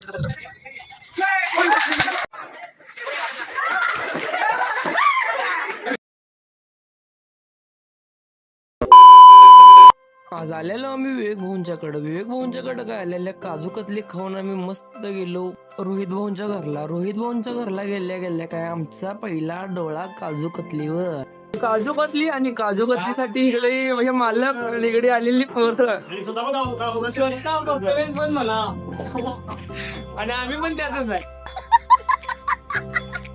आज आलेलो आम्ही विवेक भाऊंच्याकडे काय आलेल्या काजू कतली खाऊन आम्ही मस्त गेलो रोहित भाऊंच्या घरला गेल्या गेल्या काय आमचा पहिला डोळा काजू कतलीवर. काजू कतली आणि काजू कतलीसाठी इकडे म्हणजे मालक इकडे आलेली पोरं पण मला आणि आम्ही पण त्यातच आहे.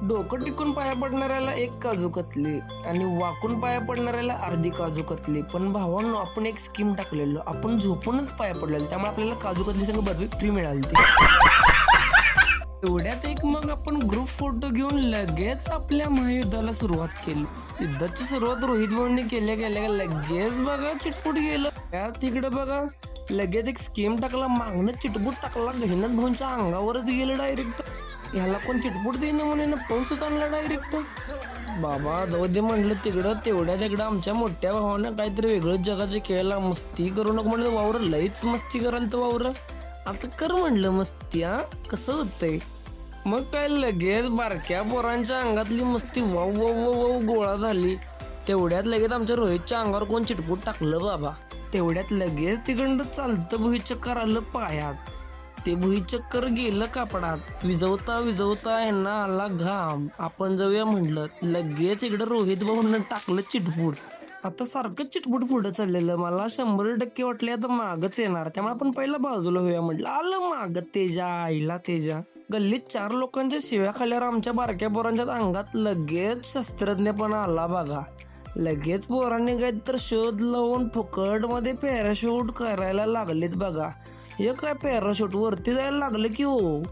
डोकं टिकून पाया पडणाऱ्याला एक काजू कतली आणि वाकून पाया पडणाऱ्याला अर्धी काजू कतली. पण भावांनो आपण एक स्कीम टाकलेलो, आपण झोपूनच पाया पडलेलो, त्यामुळे आपल्याला काजू कतली संग बर्फी फ्री मिळाली. एवढ्यात एक मग आपण ग्रुप फोटो घेऊन लगेच आपल्या महायुद्धाला सुरुवात केली. युद्धाची सुरुवात रोहित भाऊंनी केल्या गेल्या लगेच बघा चिटपूट गेलं. त्या तिकडे बघा लगेच एक स्कीम टाकला, मागणं चिटपूट टाकला, गहिनाथ भाऊंच्या अंगावरच गेलं डायरेक्ट. ह्याला कोण चिटपूट देणं म्हणून पाऊसच आणला डायरेक्ट. बाबा जाऊ दे म्हणलं तिकडं. तेवढ्या आमच्या मोठ्या भावानं काहीतरी वेगळंच जगाचे खेळला, मस्ती करू नको म्हणलं. वावर लईच मस्ती कराल तर वावर आता कर म्हणलं मस्ती. कसं होतंय मग काय लगेच बारक्या पोरांच्या अंगातली मस्ती वाव वाव वाव गोळा झाली. तेवढ्यात लगेच आमच्या रोहितच्या अंगावर कोण चिटपूट टाकलं बाबा. तेवढ्यात लगेच तिकडं चालतं भुईचक्कर आलं पायात. ते भुईचक्कर गेलं कापडात. विजवता यांना आला घाम. आपण जाऊया म्हणलं, लगेच इकडं रोहित भाऊंना टाकलं चिटपूट. आता सारखं चिटपूट पुढं चाललेलं, मला 100% वाटले आता मागच येणार, त्यामुळे आपण पहिला बाजूला होऊया म्हटलं. आलं माग तेजा आईला तेजा. गल्लीत 4 लोकांच्या शिव्या खाल्यावर आमच्या बारक्या पोरांच्या अंगात लगेच शस्त्रज्ञपण आला बघा. लगेच पोरांनी काही तर शोध लावून फुकट मध्ये पॅराशूट करायला लागलेत बघा. हे काय पॅराशूट वरती जायला लागलं की हो.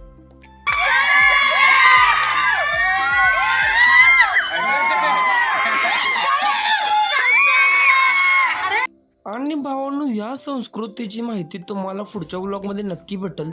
आणि भावांनो, या संस्कृतीची माहिती तुम्हाला पुढच्या ब्लॉग मध्ये नक्की भेटेल.